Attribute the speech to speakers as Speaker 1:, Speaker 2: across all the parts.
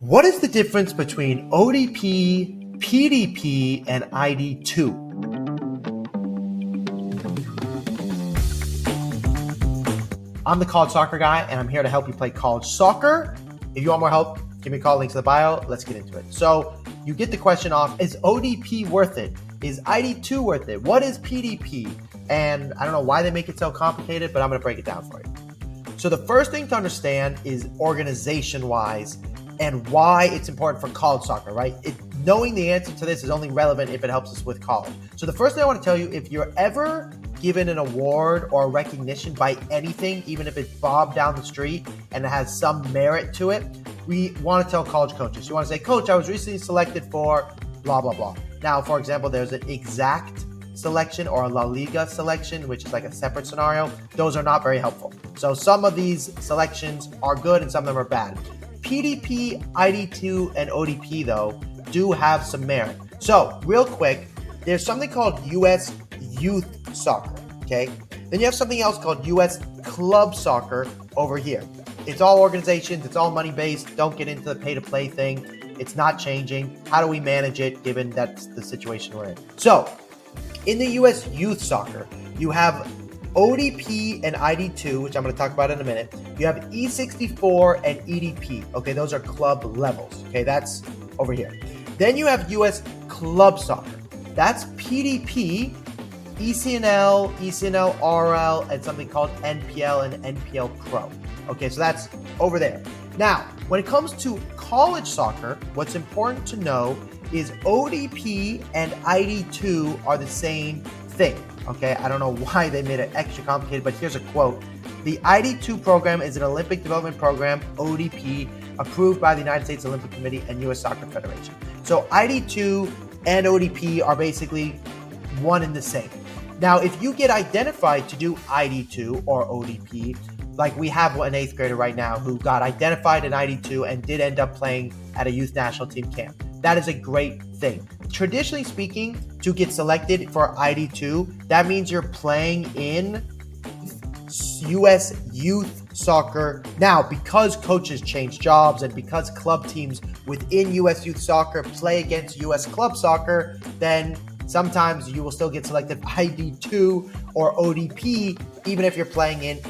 Speaker 1: What is the difference between ODP, PDP, and iD2? I'm the College Soccer Guy, and I'm here to help you play college soccer. If you want more help, give me a call, links in the bio. Let's get into it. So you get the question off, is ODP worth it? Is iD2 worth it? What is PDP? And I don't know why they make it so complicated, but I'm going to break it down for you. So the first thing to understand is organization-wise and why it's important for college soccer, right? Knowing the answer to this is only relevant if it helps us with college. So the first thing I want to tell you, if you're ever given an award or recognition by anything, even if it's Bob down the street and it has some merit to it, we want to tell college coaches. You want to say, Coach, I was recently selected for blah, blah, blah. Now, for example, there's an exact selection or a La Liga selection, which is like a separate scenario. Those are not very helpful. So some of these selections are good and some of them are bad. PDP, iD2, and ODP, though, do have some merit. So, real quick, there's something called U.S. Youth Soccer, okay? Then you have something else called U.S. Club Soccer over here. It's all organizations. It's all money-based. Don't get into the pay-to-play thing. It's not changing. How do we manage it, given that's the situation we're in? So, in the U.S. Youth Soccer, you have ODP and iD2, which I'm going to talk about in a minute. You have E64 and EDP. Okay, those are club levels. Okay, that's over here. Then you have US Club Soccer. That's PDP, ECNL, ECNL RL, and something called NPL and NPL Pro. Okay, so that's over there. Now, when it comes to college soccer, what's important to know is ODP and iD2 are the same thing. Okay, I don't know why they made it extra complicated, but here's a quote. The iD2 program is an Olympic development program, ODP, approved by the United States Olympic Committee and U.S. Soccer Federation. So iD2 and ODP are basically one and the same. Now, if you get identified to do iD2 or ODP, like we have an 8th grader right now who got identified in iD2 and did end up playing at a youth national team camp. That is a great thing. Traditionally speaking, to get selected for iD2, that means you're playing in U.S. Youth Soccer. Now, because coaches change jobs and because club teams within U.S. Youth Soccer play against U.S. Club Soccer, then sometimes you will still get selected for iD2 or ODP, even if you're playing in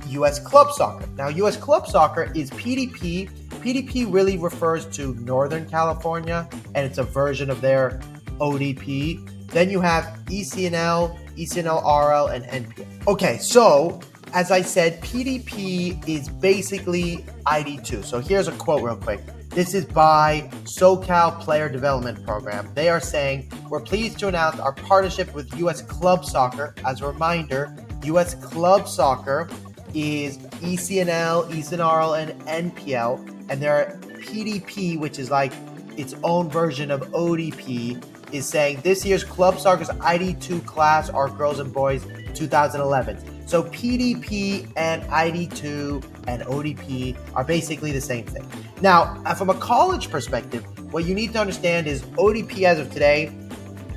Speaker 1: U.S. Club Soccer. Now, U.S. Club Soccer is PDP. PDP really refers to Northern California, and it's a version of their ODP. Then you have ECNL, ECNL RL, and NPL. Okay, so as I said, PDP is basically iD2. So here's a quote real quick. This is by SoCal Player Development Program. They are saying, we're pleased to announce our partnership with U.S. Club Soccer. As a reminder, U.S. Club Soccer is ECNL, ECNRL, and NPL. And their PDP, which is like its own version of ODP, is saying this year's Club Soccer's iD2 class are girls and boys 2011. So PDP and iD2 and ODP are basically the same thing. Now, from a college perspective, what you need to understand is ODP as of today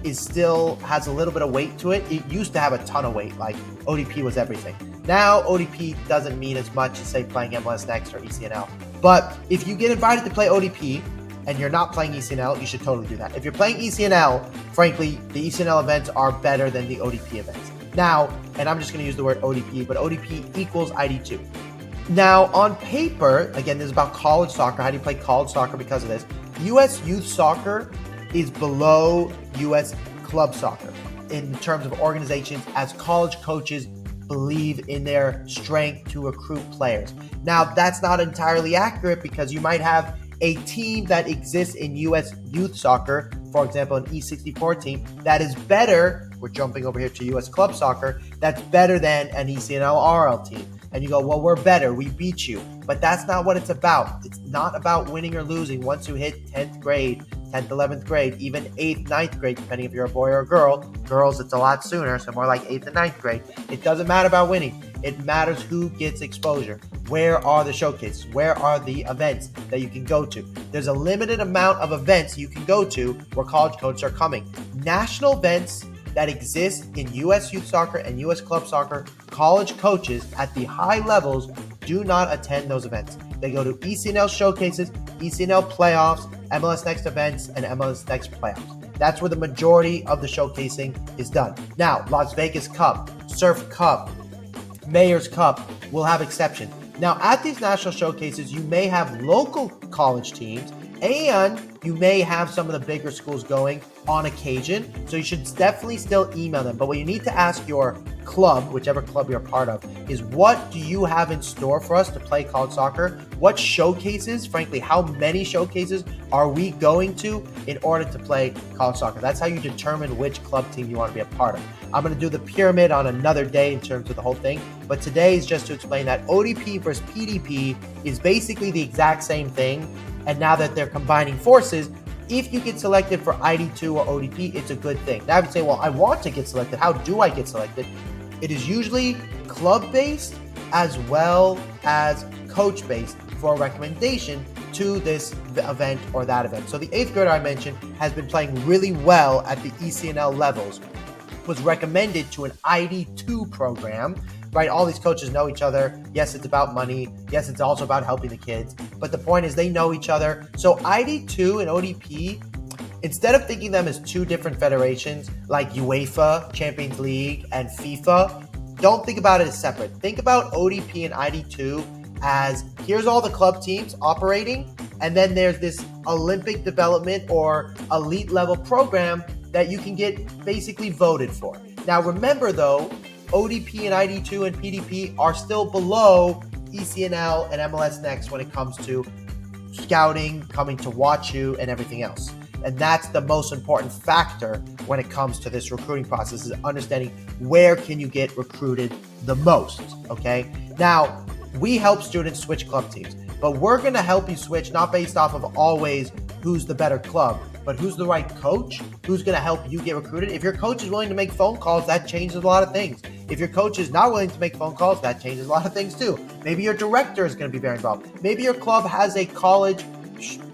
Speaker 1: is still has a little bit of weight to it. It used to have a ton of weight, like ODP was everything. Now ODP doesn't mean as much as say playing MLS Next or ECNL. But if you get invited to play ODP and you're not playing ECNL, you should totally do that. If you're playing ECNL, frankly, the ECNL events are better than the ODP events. Now, and I'm just going to use the word ODP, but ODP equals iD2. Now, on paper, again, this is about college soccer. How do you play college soccer because of this? U.S. Youth Soccer is below U.S. Club Soccer in terms of organizations as college coaches believe in their strength to recruit players. Now, that's not entirely accurate because you might have a team that exists in U.S. Youth Soccer, for example, an E64 team, that is better, we're jumping over here to U.S. Club Soccer, that's better than an ECNL RL team. And you go, well, we're better, we beat you. But that's not what it's about. It's not about winning or losing. Once you hit 10th grade, 10th, 11th grade, even 8th, 9th grade, depending if you're a boy or a girl. Girls, it's a lot sooner, so more like 8th and 9th grade. It doesn't matter about winning. It matters who gets exposure. Where are the showcases? Where are the events that you can go to? There's a limited amount of events you can go to where college coaches are coming. National events that exist in U.S. Youth Soccer and U.S. Club Soccer, college coaches at the high levels do not attend those events. They go to ECNL showcases, ECNL playoffs, MLS Next events, and MLS Next playoffs. That's where the majority of the showcasing is done. Now, Las Vegas Cup, Surf Cup, Mayor's Cup will have exceptions. Now, at these national showcases, you may have local college teams and you may have some of the bigger schools going on occasion. So you should definitely still email them. But what you need to ask your club, whichever club you're a part of, is what do you have in store for us to play college soccer? What showcases, frankly, how many showcases are we going to in order to play college soccer? That's how you determine which club team you want to be a part of. I'm going to do the pyramid on another day in terms of the whole thing, but today is just to explain that ODP versus PDP is basically the exact same thing. And now that they're combining forces, if you get selected for iD2 or ODP, it's a good thing. Now I would say, well, I want to get selected. How do I get selected? It is usually club-based as well as coach-based for a recommendation to this event or that event. So the 8th grader I mentioned has been playing really well at the ECNL levels, was recommended to an iD2 program, right? All these coaches know each other. Yes, it's about money. Yes, it's also about helping the kids. But the point is they know each other. So iD2 and ODP, instead of thinking them as two different federations like UEFA, Champions League, and FIFA, don't think about it as separate. Think about ODP and iD2 as here's all the club teams operating, and then there's this Olympic development or elite level program that you can get basically voted for. Now remember though, ODP and iD2 and PDP are still below ECNL and MLS Next when it comes to scouting, coming to watch you, and everything else. And that's the most important factor when it comes to this recruiting process, is understanding where can you get recruited the most, okay? Now, we help students switch club teams, but we're gonna help you switch not based off of always who's the better club, but who's the right coach, who's gonna help you get recruited. If your coach is willing to make phone calls, that changes a lot of things. If your coach is not willing to make phone calls, that changes a lot of things too. Maybe your director is gonna be very involved. Maybe your club has a college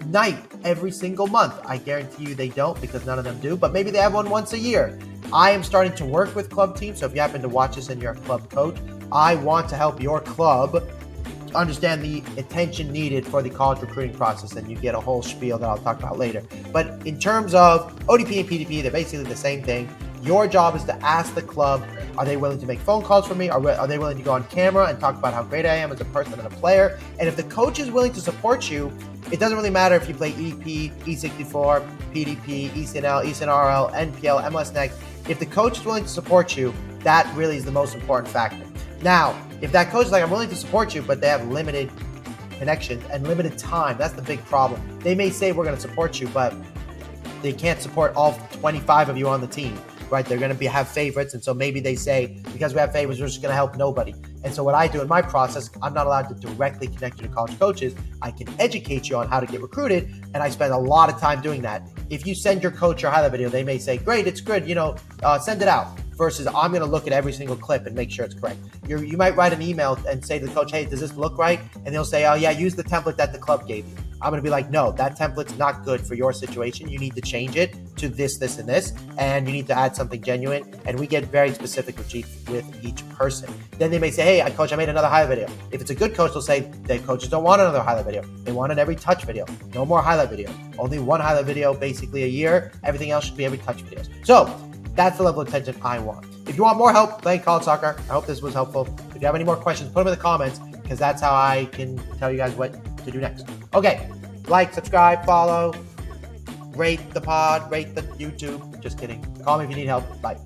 Speaker 1: night every single month. I guarantee you they don't, because none of them do, but maybe they have one once a year. I am starting to work with club teams, so if you happen to watch this and you're a club coach, I want to help your club understand the attention needed for the college recruiting process, and you get a whole spiel that I'll talk about later. But in terms of ODP and PDP, they're basically the same thing. Your job is to ask the club, are they willing to make phone calls for me? Are they willing to go on camera and talk about how great I am as a person and a player? And if the coach is willing to support you, it doesn't really matter if you play EDP, E64, PDP, ECNL, ECNRL, NPL, MLS Next. If the coach is willing to support you, that really is the most important factor. Now, if that coach is like, I'm willing to support you, but they have limited connection and limited time, that's the big problem. They may say we're going to support you, but they can't support all 25 of you on the team, right? They're going to have favorites. And so maybe they say, because we have favorites, we're just going to help nobody. And so what I do in my process, I'm not allowed to directly connect you to college coaches. I can educate you on how to get recruited, and I spend a lot of time doing that. If you send your coach your highlight video, they may say, great, it's good, send it out. Versus I'm going to look at every single clip and make sure it's correct. You might write an email and say to the coach, hey, does this look right? And they'll say, oh yeah, use the template that the club gave you. I'm going to be like, no, that template's not good for your situation. You need to change it to this, this, and this, and you need to add something genuine. And we get very specific with each person. Then they may say, hey, coach, I made another highlight video. If it's a good coach, they'll say that coaches don't want another highlight video. They want an every touch video. No more highlight video. Only one highlight video basically a year. Everything else should be every touch videos. So that's the level of attention I want. If you want more help playing college soccer, I hope this was helpful. If you have any more questions, put them in the comments, because that's how I can tell you guys what to do next. Okay, like, subscribe, follow, rate the pod, rate the YouTube. Just kidding. Call me if you need help. Bye.